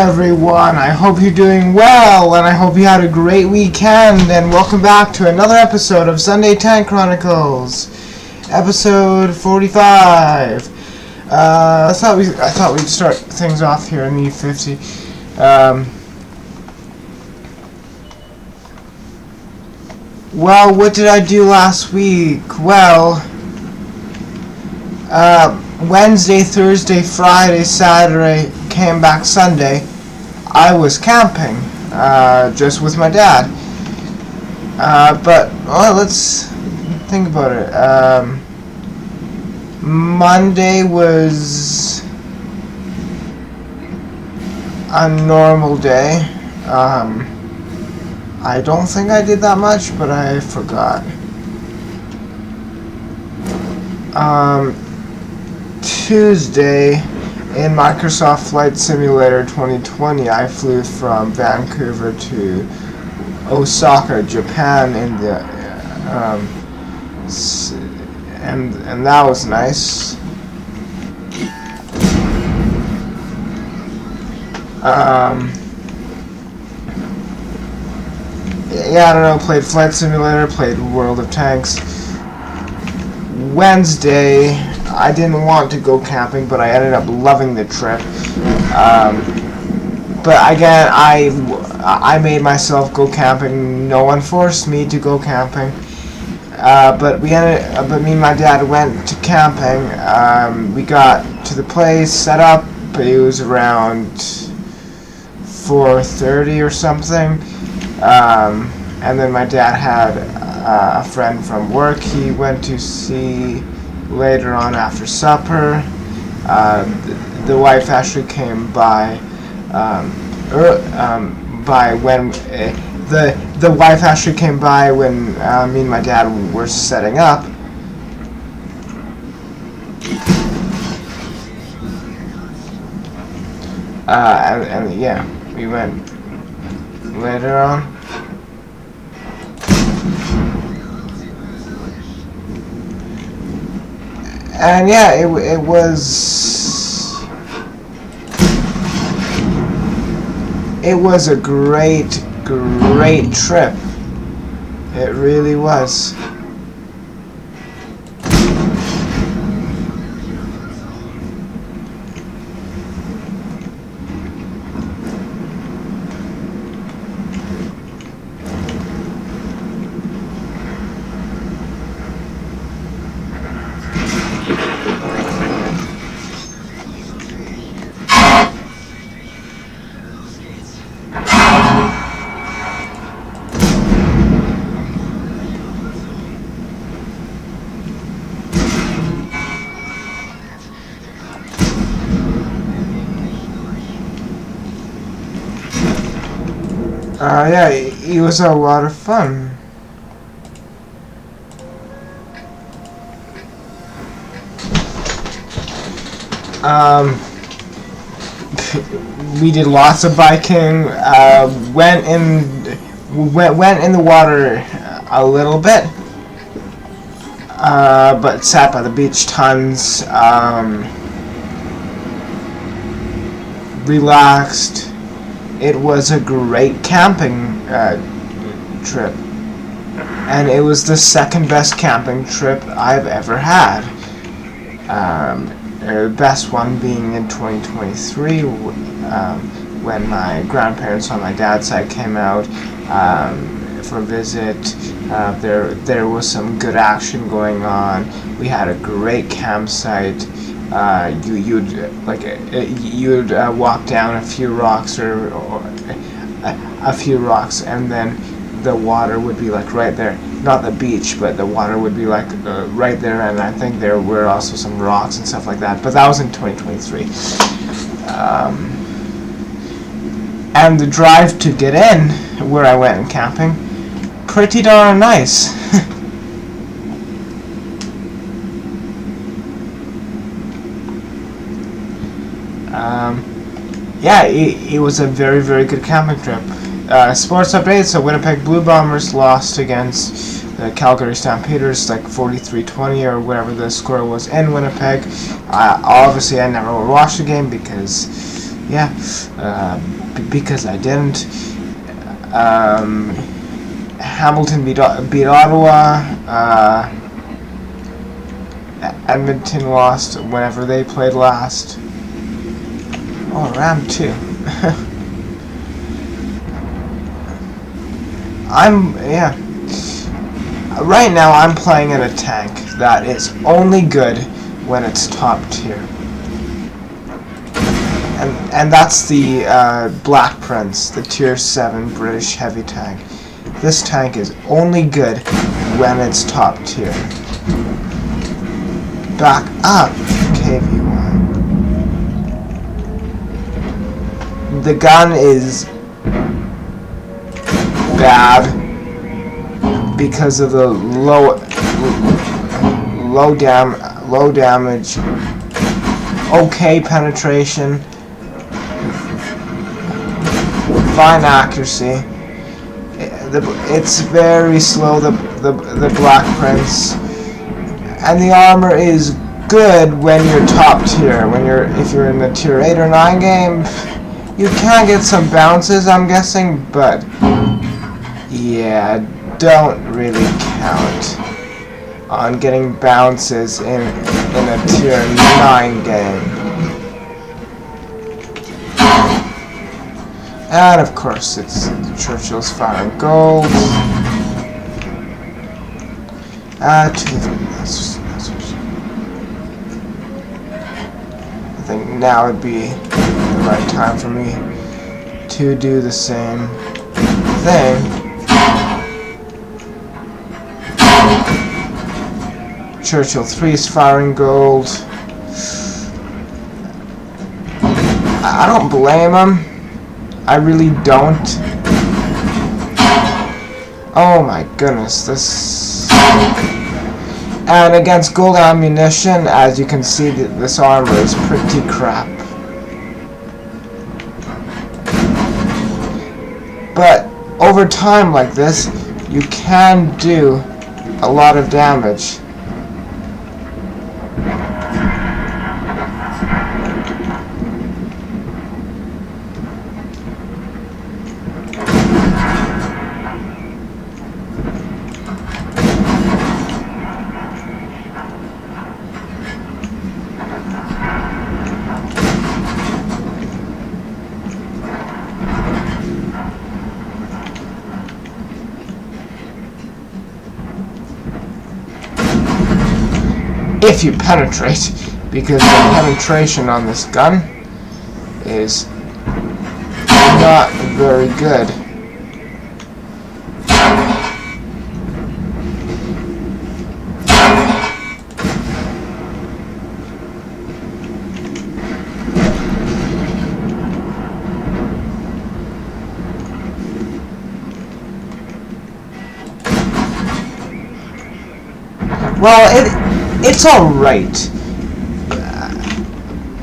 everyone, I hope you're doing well, and I hope you had a great weekend, and welcome back to another episode of Sunday Tank Chronicles, episode 45. I thought we'd start things off here in the 50. Well, what did I do last week? Well, Wednesday, Thursday, Friday, Saturday, came back Sunday. I was camping, just with my dad. But let's think about it. Monday was a normal day. I don't think I did that much, but I forgot. Tuesday, in Microsoft Flight Simulator 2020, I flew from Vancouver to Osaka, Japan, and that was nice. Yeah, I don't know, played Flight Simulator, played World of Tanks. Wednesday, I didn't want to go camping, but I ended up loving the trip. But again, I made myself go camping. No one forced me to go camping. But me and my dad went to camping. We got to the place, set up. It was around 4:30 or something. And then my dad had a friend from work he went to see later on after supper. The wife actually came by when the wife actually came by when me and my dad were setting up. And yeah, we went later on. And yeah, it was a great trip. It really was. Yeah, it was a lot of fun. We did lots of biking. Went in the water a little bit, but sat by the beach tons. Relaxed. It was a great camping trip, and it was the second best camping trip I've ever had. The best one being in 2023, when my grandparents on my dad's side came out for a visit. There was some good action going on. We had a great campsite. You'd walk down a few rocks or a few rocks, and then the water would be like right there. Not the beach, but the water would be like right there, and I think there were also some rocks and stuff like that. But that was in 2023. And the drive to get in, where I went camping, pretty darn nice. Yeah, it was a very good camping trip. Sports update, so Winnipeg Blue Bombers lost against the Calgary Stampeders like 43-20 or whatever the score was in Winnipeg. Obviously I never watched the game because Yeah, because I didn't. Hamilton beat Ottawa. Edmonton lost whenever they played last. Oh, round 2. Right now I'm playing in a tank that is only good when it's top tier. And that's the Black Prince, the tier 7 British heavy tank. This tank is only good when it's top tier. Back up, KV1. The gun is bad because of the low damage, okay penetration, fine accuracy. It's very slow, the Black Prince, and the armor is good when you're top tier. If you're in the tier 8 or 9 game, you can get some bounces, I'm guessing, but yeah, don't really count on getting bounces in a tier 9 game. And of course, it's Churchill's firing gold. I think now would be the right time for me to do the same thing. Churchill 3 is firing gold. I don't blame him. I really don't. Oh my goodness, this... And against gold ammunition, as you can see, this armor is pretty crap. But over time like this, you can do a lot of damage. If you penetrate, because the penetration on this gun is not very good. Well, it's alright,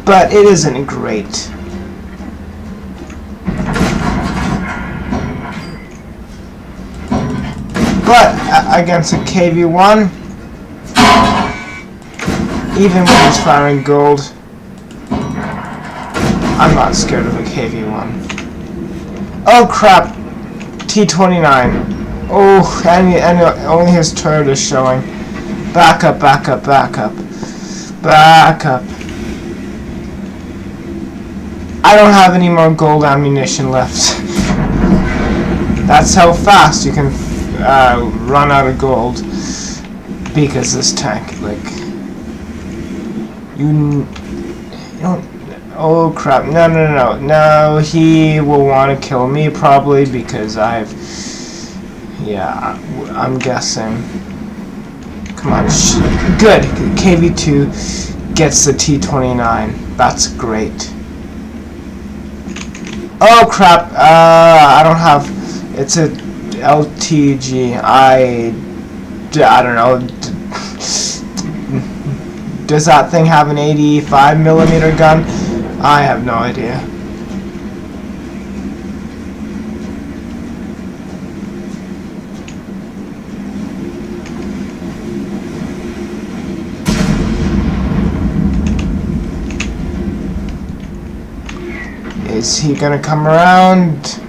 but it isn't great. But against a KV1, even when he's firing gold, I'm not scared of a KV1. Oh crap! T-29. Oh, and only his turret is showing. Back up, back up, back up. Back up. I don't have any more gold ammunition left. That's how fast you can run out of gold. Because this tank, like... You don't... Oh crap, no, he will want to kill me probably because yeah, I'm guessing. Come on, good, KV2 gets the T-29, that's great. Oh crap, I don't have, it's a LTG, I don't know, does that thing have an 85mm gun? I have no idea. Is he gonna come around?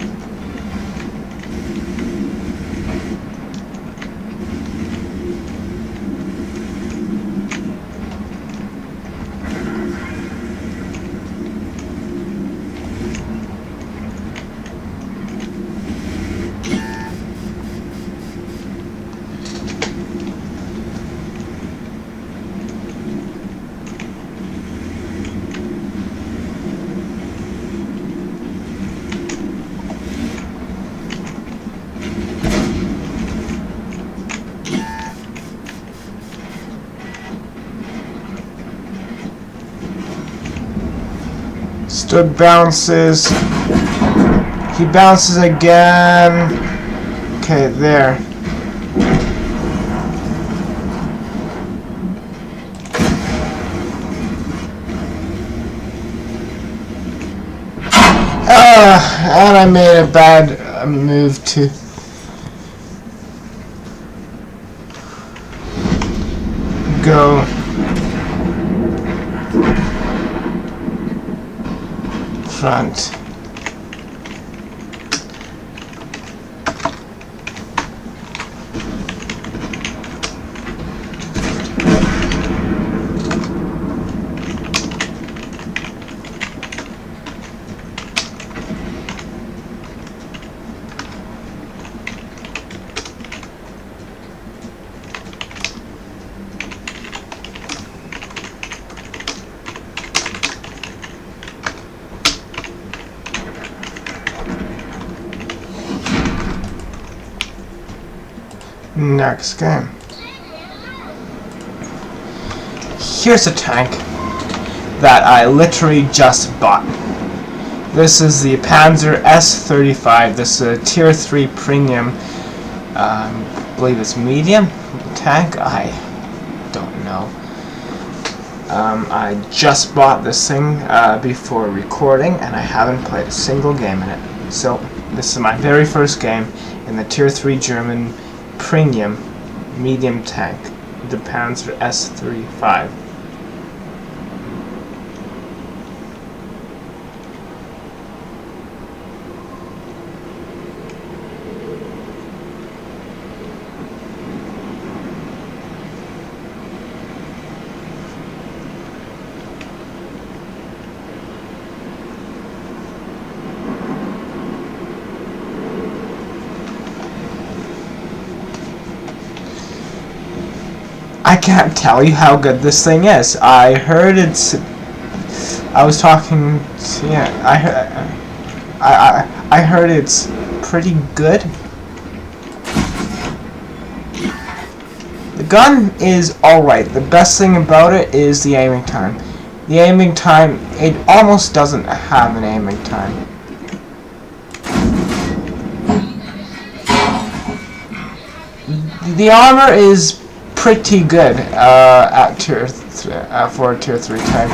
Stood bounces. He bounces again. Okay, there. And I made a bad move to go front. Next game. Here's a tank that I literally just bought. This is the Panzer S-35. This is a Tier 3 premium, I believe it's medium tank. I don't know. I just bought this thing before recording, and I haven't played a single game in it. So this is my very first game in the Tier 3 German premium medium tank, the Panzer S-35. I can't tell you how good this thing is. I heard it's. I was talking. To, yeah, I heard it's pretty good. The gun is alright. The best thing about it is the aiming time. The aiming time, it almost doesn't have an aiming time. The armor is pretty good at for a Tier 3 tank.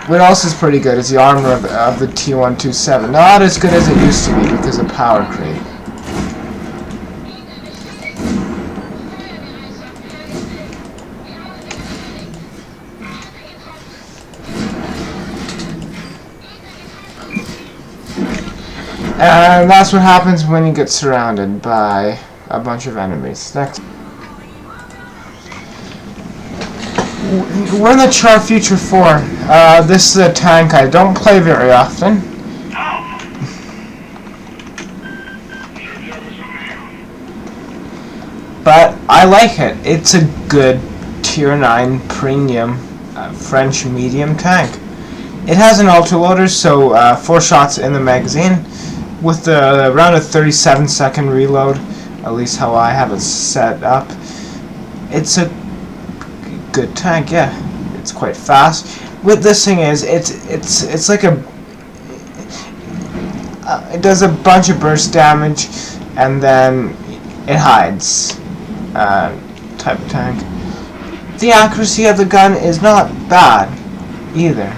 What else is pretty good is the armor of the T127. Not as good as it used to be because of power creep. And that's what happens when you get surrounded by a bunch of enemies. Next. We're in the Char Future 4. This is a tank I don't play very often. But I like it. It's a good Tier 9 premium French medium tank. It has an autoloader, so 4 shots in the magazine with around a 37-second reload, at least how I have it set up. It's a good tank, yeah. It's quite fast. What this thing is, it's like a it does a bunch of burst damage and then it hides type of tank. The accuracy of the gun is not bad either.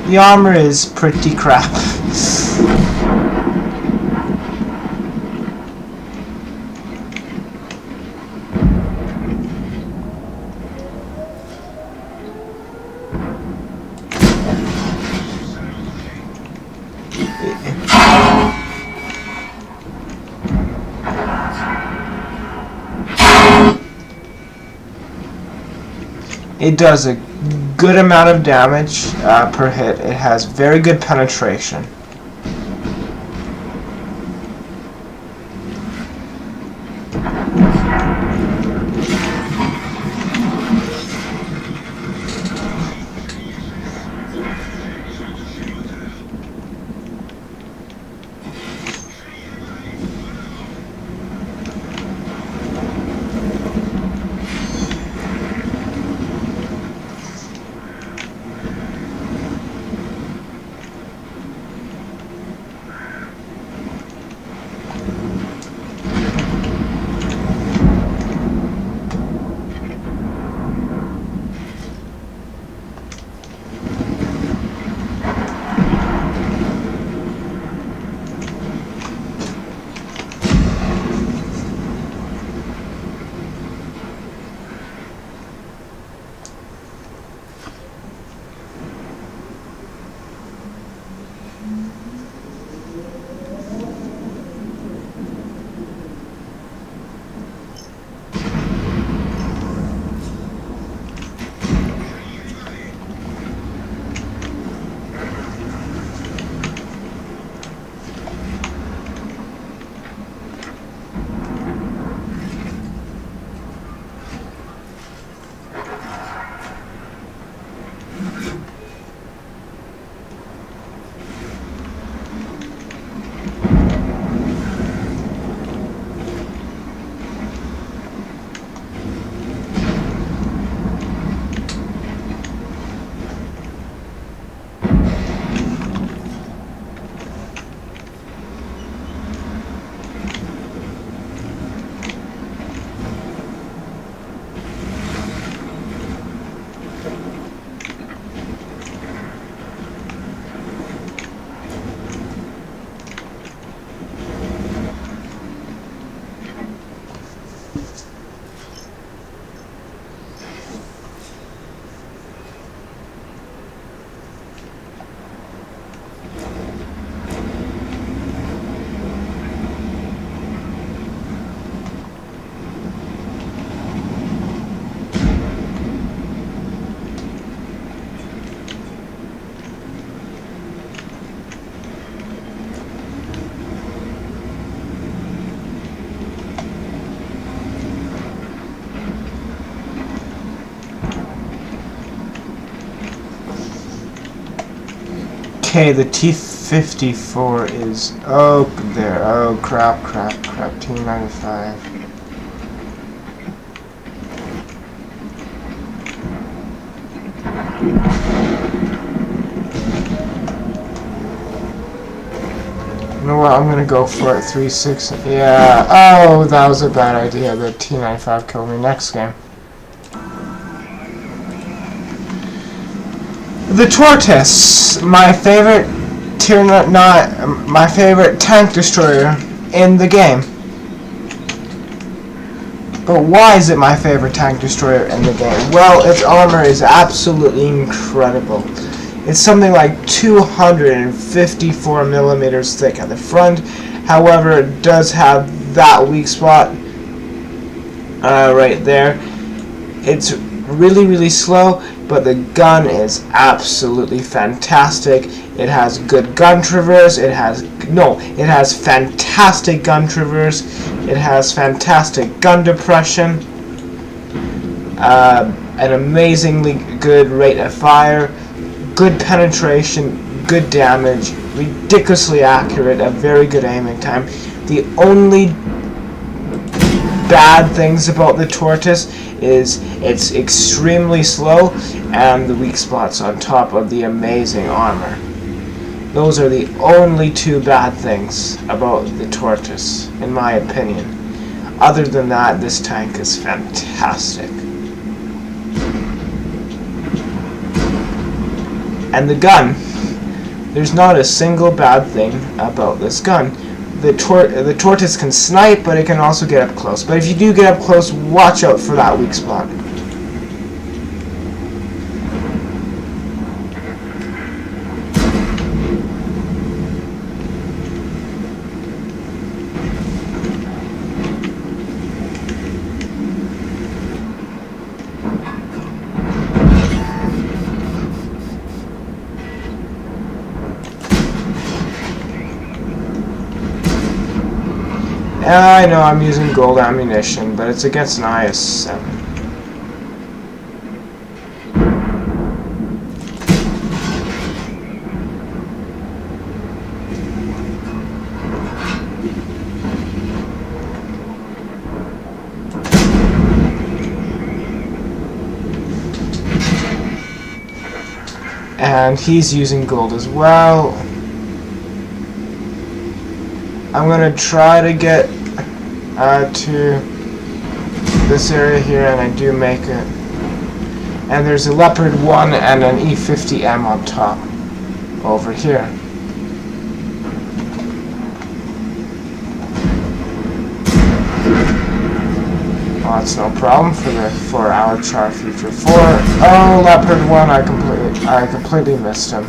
The armor is pretty crap. It does a good amount of damage per hit. It has very good penetration. Okay, the T-54 is... Oh, there. Oh, crap. T-95. You know what? I'm gonna go for it. 3-6. Yeah. Oh, that was a bad idea. The T-95 killed me next game. The Tortoise, my favorite my favorite tank destroyer in the game. But why is it my favorite tank destroyer in the game? Well, its armor is absolutely incredible. It's something like 254 millimeters thick at the front. However, it does have that weak spot right there. It's really slow, but the gun is absolutely fantastic. It has good gun traverse. It has fantastic gun traverse. It has fantastic gun depression. An amazingly good rate of fire, good penetration, good damage, ridiculously accurate, a very good aiming time. The only bad things about the Tortoise is it's extremely slow and the weak spots on top of the amazing armor. Those are the only two bad things about the Tortoise, in my opinion. Other than that, this tank is fantastic. And the gun. There's not a single bad thing about this gun. The Tortoise can snipe, but it can also get up close. But if you do get up close, watch out for that weak spot. I know I'm using gold ammunition, but it's against an IS-7. And he's using gold as well. I'm gonna try to get to this area here, and I do make it. And there's a Leopard 1 and an E50M on top over here. Well, that's no problem for the 4-hour Char Future 4. Oh, Leopard 1, I completely missed him.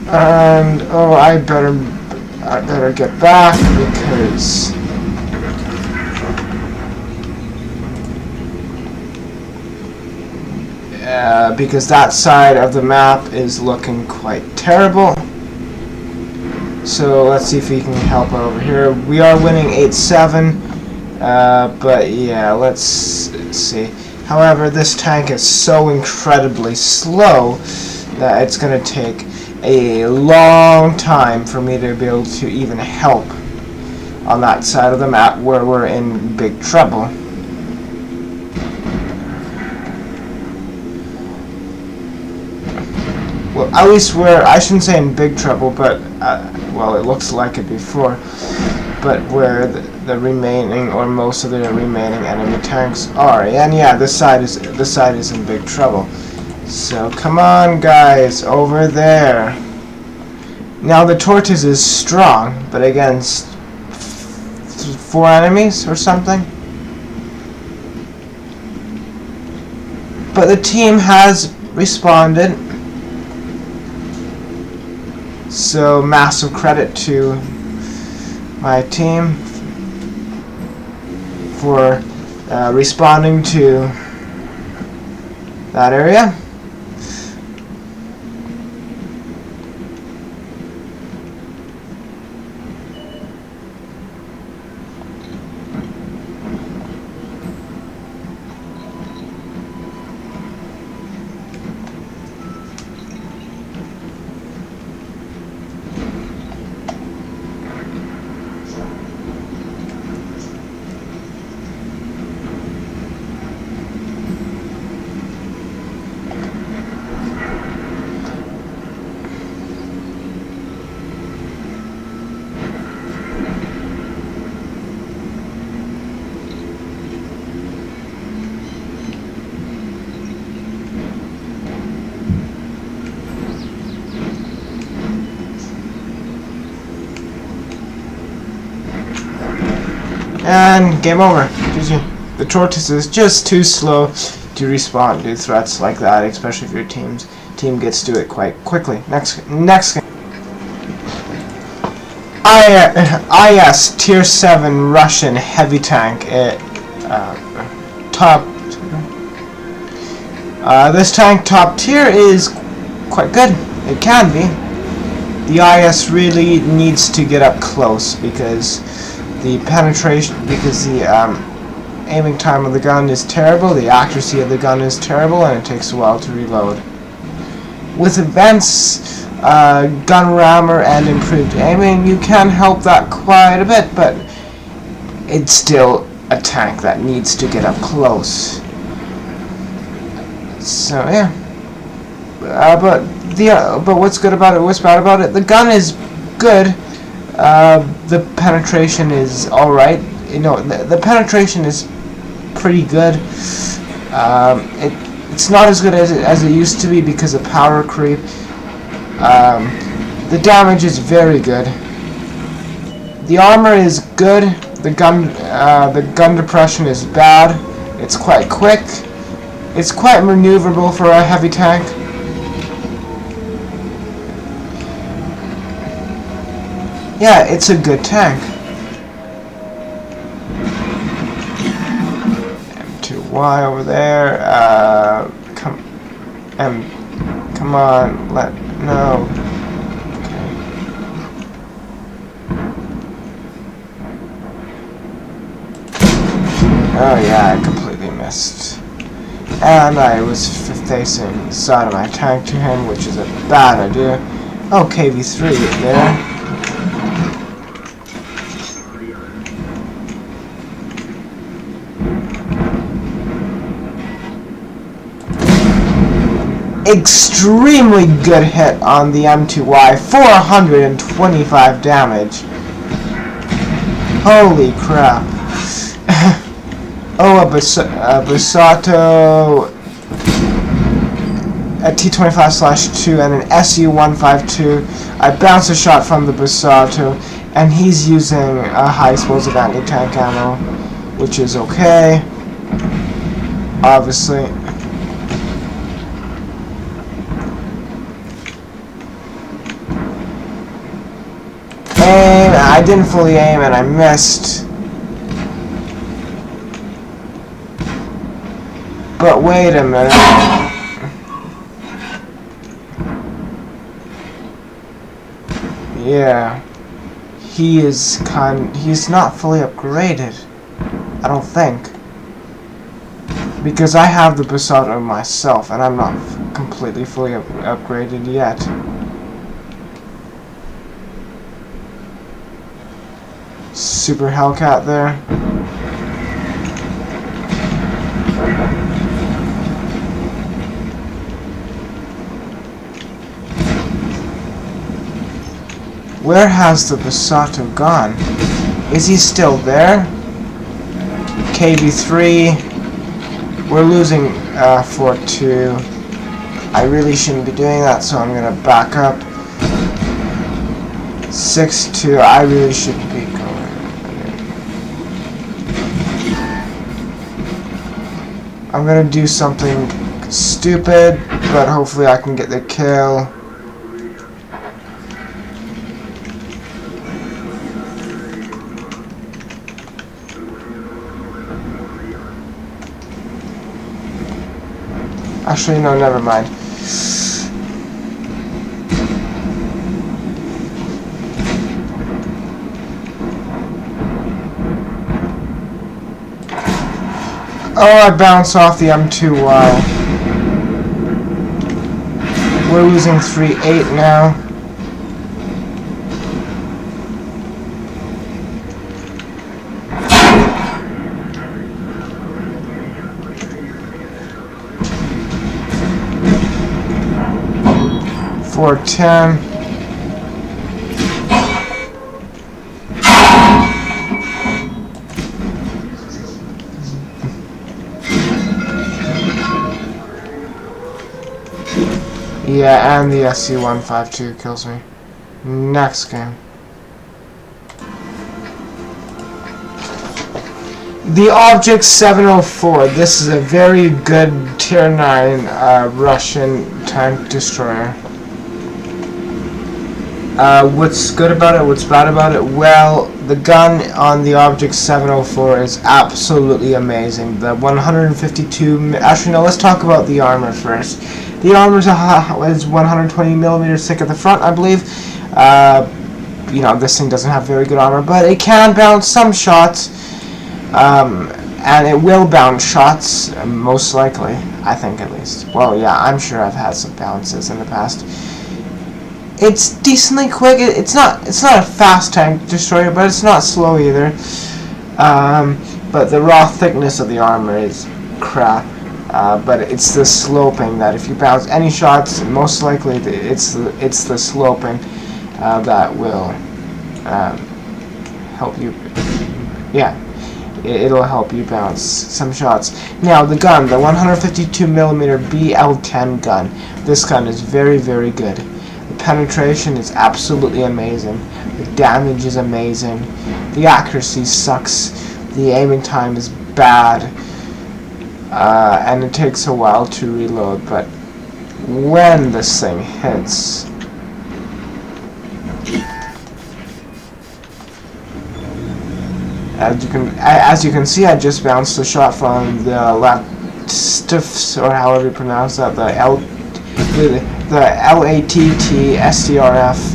And oh, I better get back because that side of the map is looking quite terrible. So let's see if we can help over here. We are winning 8-7, but yeah, let's see. However, this tank is so incredibly slow that it's going to take a long time for me to be able to even help on that side of the map where we're in big trouble. Well, at least I shouldn't say in big trouble, but well, it looks like it before, but where the remaining, or most of the remaining enemy tanks are. And yeah, this side is in big trouble. So come on, guys, over there. Now the tortoise is strong, but against 4 enemies or something. But the team has responded. So massive credit to my team for responding to that area. And game over. The tortoise is just too slow to respond to threats like that, especially if your team gets to it quite quickly. Next game. IS Tier 7 Russian heavy tank. This tank top tier is quite good. It can be. The IS really needs to get up close because the aiming time of the gun is terrible, the accuracy of the gun is terrible, and it takes a while to reload. With events, gun rammer, and improved aiming, you can help that quite a bit, but it's still a tank that needs to get up close. So yeah, but But what's good about it? What's bad about it? The gun is good. The penetration is all right. You know, the penetration is pretty good. It's not as good as it used to be because of power creep. The damage is very good. The armor is good. The gun depression is bad. It's quite quick. It's quite maneuverable for a heavy tank. Yeah, it's a good tank. M2Y over there. Come on. No. Okay. Oh yeah, I completely missed. And I was facing the side of my tank to him, which is a bad idea. Oh, KV3 there. Extremely good hit on the M2Y, 425 damage. Holy crap. Oh, a Basato, a T25/2 and an SU-152. I bounced a shot from the Basato, and he's using a high explosive anti-tank ammo, which is okay, obviously. I didn't fully aim and I missed. But wait a minute. Yeah. He's not fully upgraded. I don't think. Because I have the Basato myself and I'm not completely fully upgraded yet. Super Hellcat there. Where has the Basato gone? Is he still there? KV3. We're losing 4-2. I really shouldn't be doing that, so I'm gonna back up. 6-2. I really shouldn't be going. I'm gonna do something stupid, but hopefully I can get the kill. Actually, no, never mind. Oh, I bounced off the M2Y. We're losing 3-8 now. .410. Yeah, and the SC-152 kills me. Next game. The Object 704. This is a very good Tier 9 Russian tank destroyer. What's good about it? What's bad about it? Well, the gun on the Object 704 is absolutely amazing. The 152... Actually, no, let's talk about the armor first. The armor is 120mm thick at the front, I believe. You know, this thing doesn't have very good armor, but it can bounce some shots. And it will bounce shots, most likely. I think, at least. Well, yeah, I'm sure I've had some bounces in the past. It's decently quick. It's not a fast tank destroyer, but it's not slow either. But the raw thickness of the armor is crap. but it's the sloping that if you bounce any shots, most likely it's the sloping that will help you. Yeah, it'll help you bounce some shots. Now the gun, the 152mm BL10 gun. This gun is very, very good. The penetration is absolutely amazing. The damage is amazing. The accuracy sucks. The aiming time is bad. And it takes a while to reload, but when this thing hits, as you can see, I just bounced a shot from the Latiffs, or however you pronounce that, the LATT SDRF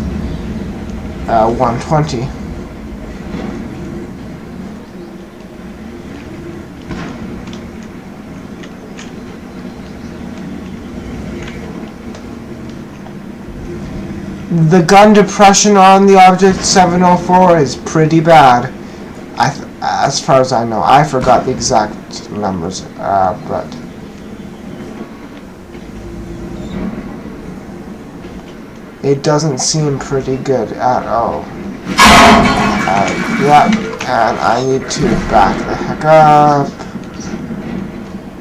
120. The gun depression on the Object 704 is pretty bad. As far as I know, I forgot the exact numbers, but it doesn't seem pretty good at all. Yeah, and I need to back the heck up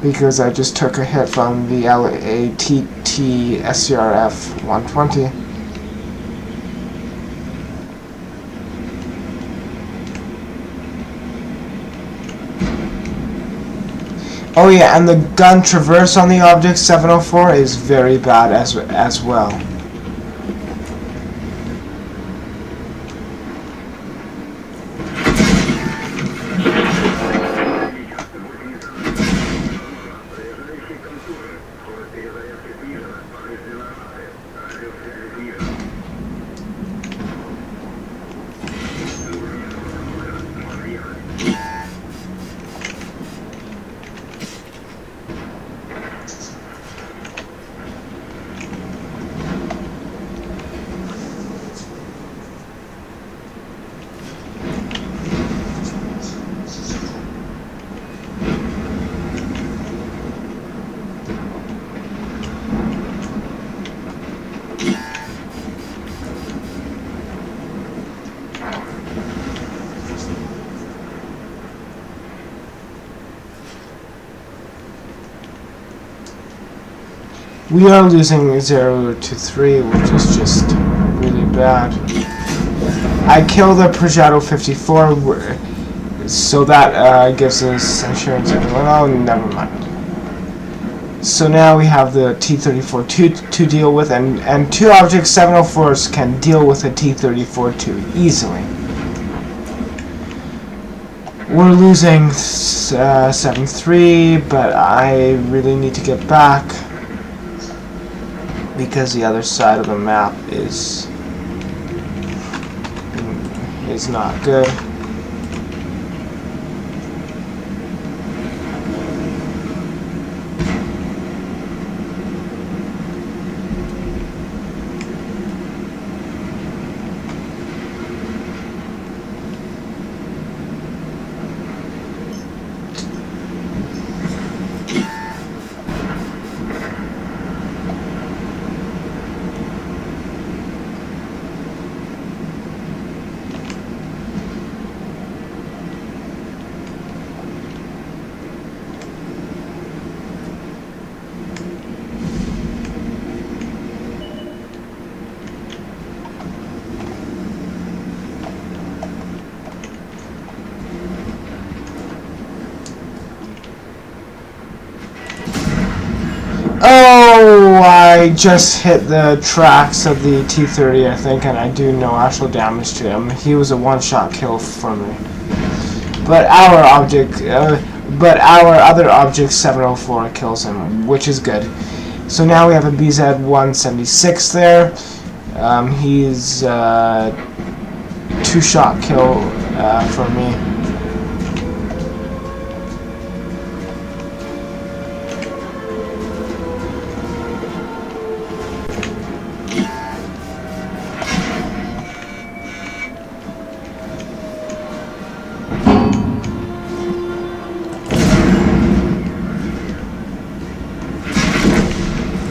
because I just took a hit from the LATT SCRF 120. Oh yeah, and the gun traverse on the Object 704 is very bad as well. We are losing 0 to 3, which is just really bad. I killed the Progetto 54, so that gives us insurance. Oh, never mind. So now we have the T-34-2 to deal with, and two Object 704s can deal with a T-34-2 easily. We're losing 7-3, but I really need to get back because the other side of the map is not good. Oh, I just hit the tracks of the T-30, I think, and I do no actual damage to him. He was a one-shot kill for me. But our other object 704 kills him, which is good. So now we have a BZ-176 there. He's two-shot kill for me.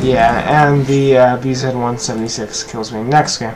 Yeah, and the BZ-176 kills me. Next game.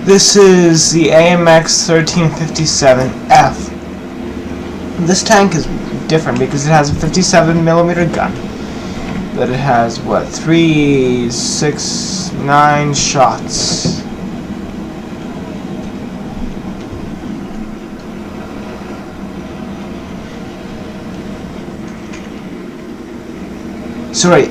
This is the AMX 1357F. This tank is different because it has a 57mm gun, but it has what, 3, 6, 9 shots. Sorry,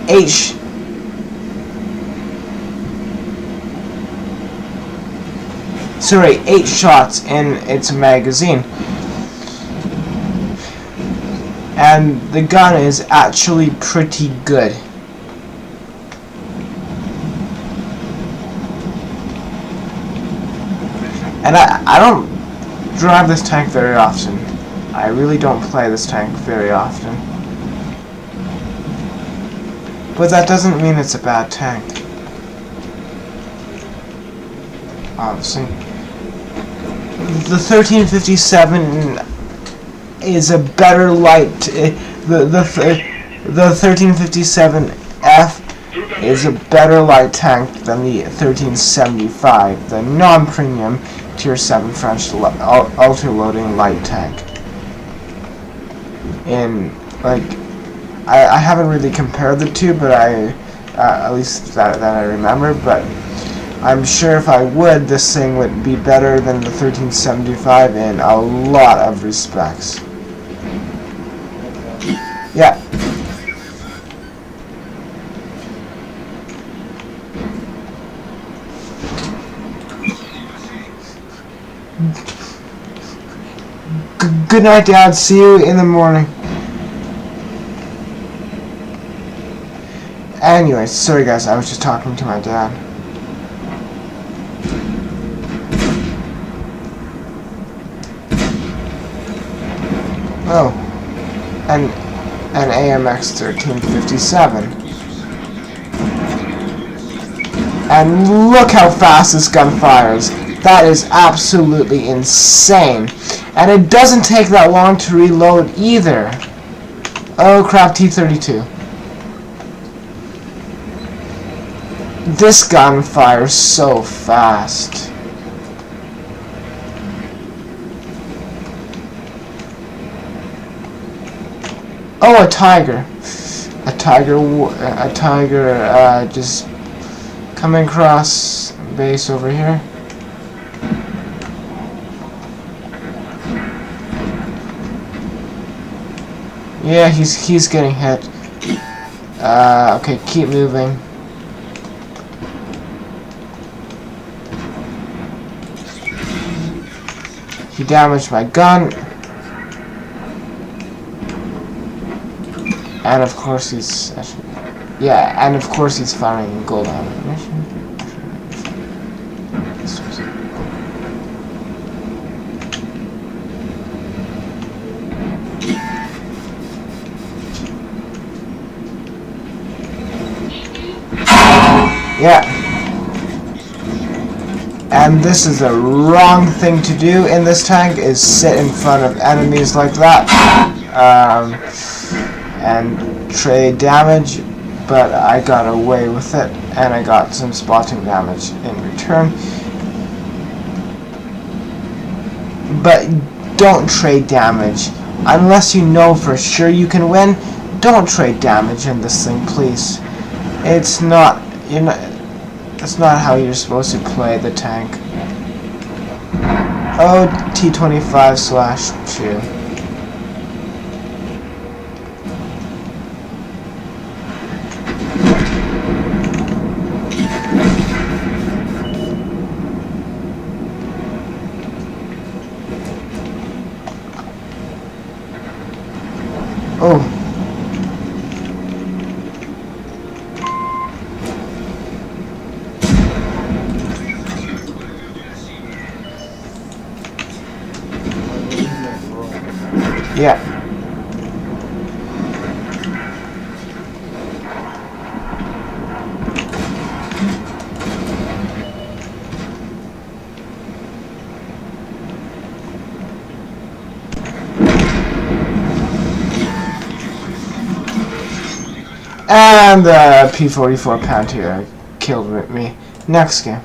8 shots in its magazine. And the gun is actually pretty good. And I don't drive this tank very often. I really don't play this tank very often. But that doesn't mean it's a bad tank. Obviously. The 1357 is a better light. The 1357F is a better light tank than the 1375, the non-premium Tier 7 French ultra-loading light tank. I haven't really compared the two, but at least that I remember, but I'm sure if I would, this thing would be better than the 1375 in a lot of respects. Yeah. Good night, Dad. See you in the morning. Anyways, sorry guys, I was just talking to my dad. Oh, an AMX 1357. And look how fast this gun fires. That is absolutely insane. And it doesn't take that long to reload either. Oh crap, T-32. This gun fires so fast. Oh, a tiger. A tiger just coming across base over here. Yeah, he's getting hit. Okay, keep moving. He damaged my gun. And of course he's firing gold ammunition. Yeah. And this is the wrong thing to do in this tank, is sit in front of enemies like that. And trade damage, but I got away with it, and I got some spotting damage in return. But don't trade damage. Unless you know for sure you can win, don't trade damage in this thing, please. It's not, that's not how you're supposed to play the tank. Oh, T25/2. Yeah. And the P-44 Panther killed me. Next game.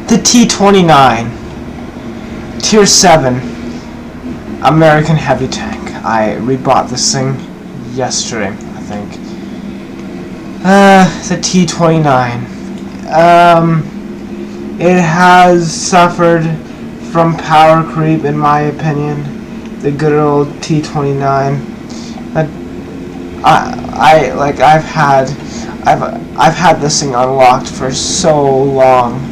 The T-29. Tier 7. American Heavy Tank. I rebought this thing yesterday, I think. The T-29. It has suffered from power creep, in my opinion. The good old T-29. But I've had this thing unlocked for so long.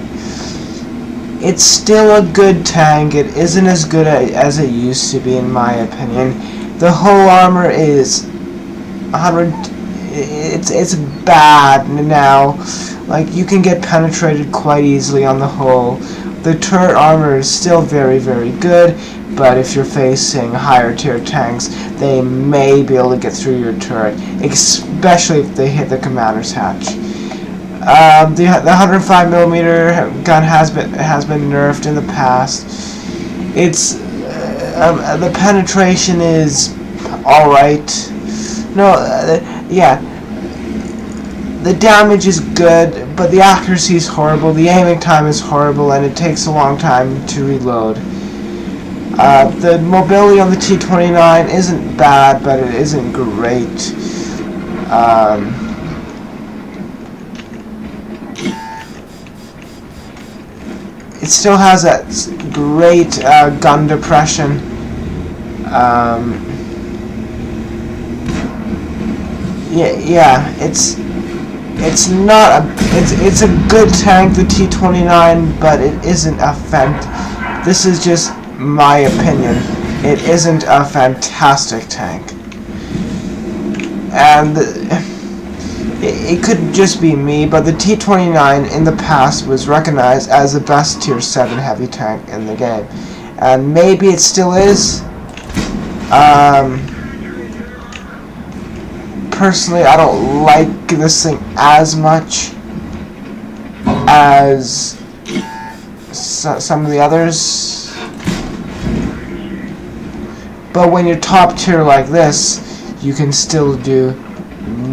It's still a good tank. It isn't as good as it used to be, in my opinion. The hull armor is 100. It's bad now. Like, you can get penetrated quite easily on the hull. The turret armor is still very, very good, but if you're facing higher tier tanks, they may be able to get through your turret, especially if they hit the commander's hatch. The 105mm gun has been nerfed in the past. It's the penetration is all right. No, yeah. The damage is good, but the accuracy is horrible, the aiming time is horrible, and it takes a long time to reload. The mobility on the T-29 isn't bad, but it isn't great. It still has that great gun depression. Yeah, it's not a it's a good tank, the T-29, but it isn't a this is just my opinion. It isn't a fantastic tank, and it could just be me, but the T-29 in the past was recognized as the best tier 7 heavy tank in the game, and maybe it still is. Personally, I don't like this thing as much as some of the others. But when you're top tier like this, you can still do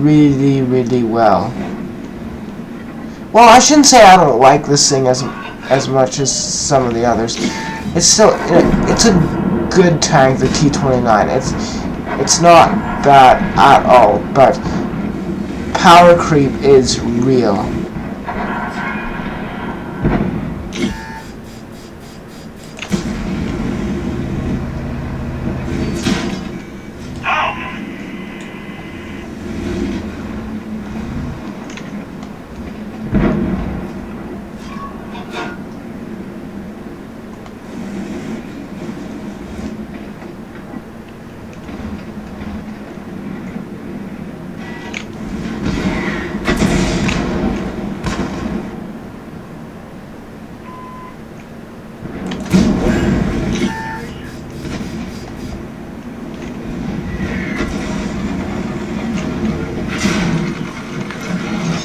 really, really well. Well, I shouldn't say I don't like this thing as much as some of the others. It's still, it's a good tank, the T-29. It's not bad at all, but power creep is real.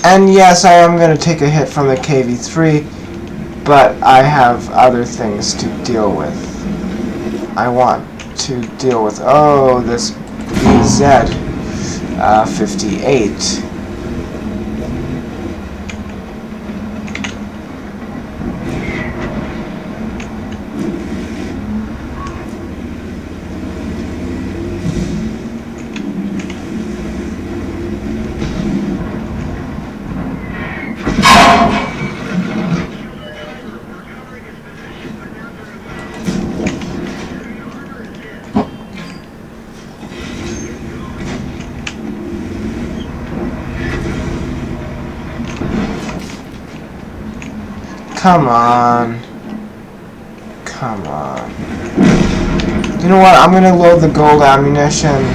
And yes, I am going to take a hit from the KV-3, but I have other things to deal with. I want to deal with, this BZ-58. Come on. Come on. You know what? I'm gonna load the gold ammunition.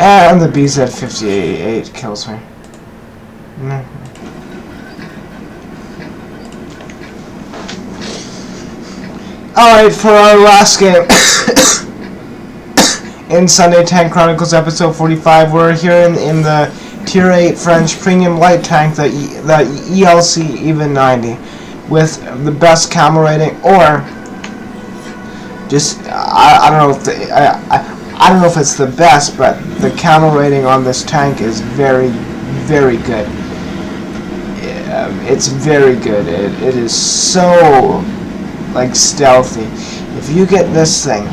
And the BZ-58 kills me. Alright, for our last game in Sunday Tank Chronicles episode 45, we're here in the Tier 8 French Premium Light Tank, the ELC Even 90, with the best camo rating, or just, I don't know if I don't know if it's the best, but the camo rating on this tank is very, very good. It's very good. It is so, like, stealthy. If you get this thing,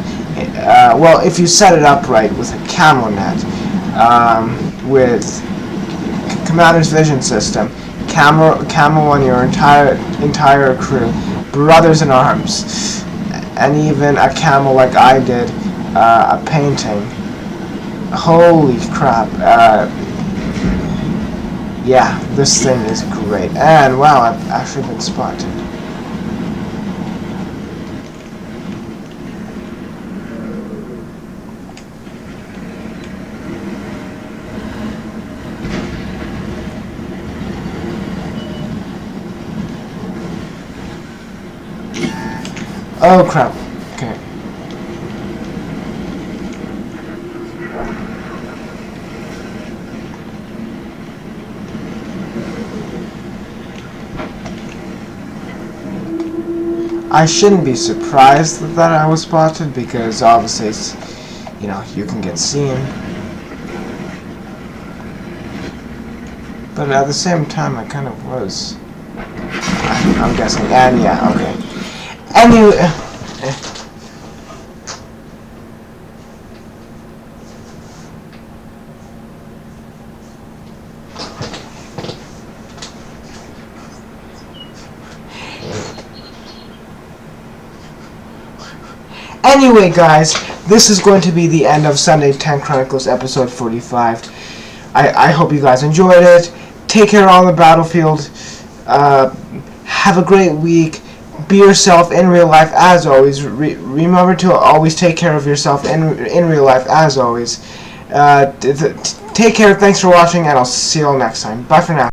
well, if you set it up right with a camo net, with Commander's Vision System, camo on your entire crew, brothers in arms, and even a camo like I did, a painting. Holy crap! Yeah, this thing is great. And wow, I've actually been spotted. Oh crap. Okay. I shouldn't be surprised that I was spotted, because obviously, you know, you can get seen. But at the same time, I kind of was. I'm guessing. And yeah, okay. Anyway. Anyway, guys, this is going to be the end of Sunday Tank Chronicles episode 45. I hope you guys enjoyed it. Take care on the battlefield. Have a great week. Be yourself in real life as always. Remember to always take care of yourself in real life as always. Take care. Thanks for watching, and I'll see you all next time. Bye for now.